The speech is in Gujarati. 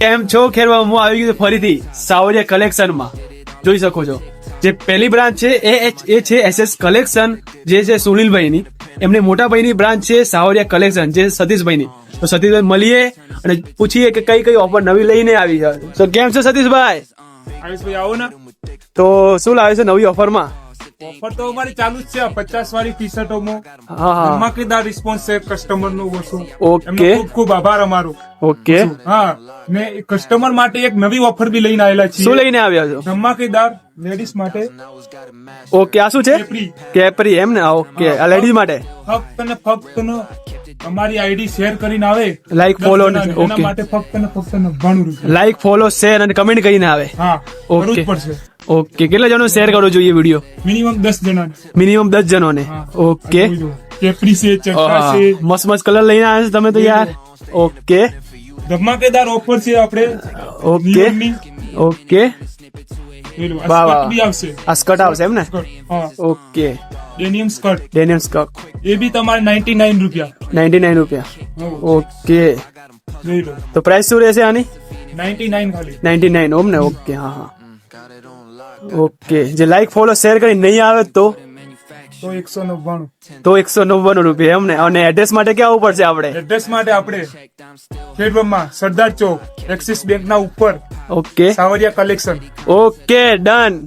કેમ છો ખેરવા, હું આવી ગયો ફરીથી સાવરિયા કલેક્શનમાં. જોઈ શકો છો જે પહેલી બ્રાન્ચ છે એ છે SS કલેક્શન, જે છે સુનિલભાઈની. એમની મોટા ભાઈની બ્રાન્ચ છે સાવરિયા કલેક્શન, જે સતીશભાઈની. તો સતીશભાઈ મળીએ અને પૂછીએ કે કઈ કઈ ઓફર નવી લઈને આવી છે. તો કેમ છો સતીશભાઈ? આયુષભાઈ આવો ને. તો શું લાવે છે નવી ઓફરમાં? ઓફર તો અમારી ચાલુ જ છે 50 વાળી ટી શર્ટોમાં. હા હા, ધમાકેદાર રિસ્પોન્સ છે કસ્ટમર નો. ઓકે. એમનો ખૂબ ખૂબ આભાર અમારો. ઓકે, હા, ને કસ્ટમર માટે એક નવી ઓફર બી લઈને આવેલા છીએ. શું લઈને આવ્યા છો? ધમાકેદાર લેડીઝ માટે ઓકે, આ શું છે? કેપરી. કેપરી એમ ને? ઓકે, આ લેડીઝ માટે ફક્ત ને ફક્ત અમારી આઈડી શેર કરીને આવે, લાઈક ફોલો. એના ઓકે, માટે ફક્ત ને ફક્ત 99 રૂપિયા. લાઈક ફોલો શેર અને કમેન્ટ કરીને આવે. હા, કરવું જ ઓકે. પડશે. ઓકે, કેટલા જણો શેર કરવો જોઈએ વિડીયો? મિનિમમ 10 જણા. મિનિમમ 10 જણોને. હા. ઓકે, કેપરી છે, ચક્કા આહા, છે. મસ્ત મસ્ત કલર લઈને આવ્યા છો તમે તો યાર. ઓકે ધમાકેદાર ઓફર છે આપણે. ઓકે નિયમની. ઓકે, પેલું આ વાહ, વાહ. સ્કર્ટ બી આવશે. આ સ્કર્ટ આવશે એમ ને? સ્કર્ટ. હા, okay, denim skirt. Denim skirt એ બી તમારે 99 રૂપિયા. 99 રૂપિયા. હો, ઓકે, જોઈ લો. તો પ્રાઇસ શું રહેશે આની? 99 ખાલી. 99 ઓમ ને? ઓકે, હા હા, ઓકે. જે લાઈક ફોલો શેર કરી નહીં આવે તો તો 199. તો 199 રૂપિયા એમ ને? અને એડ્રેસ માટે ક્યાં આવવું પડશે આપણે? એડ્રેસ માટે આપણે ખેડબ્રહ્મા સરદાર ચોક, એક્સિસ બેંક ના ઉપર, okay Savariya collection. Okay, done.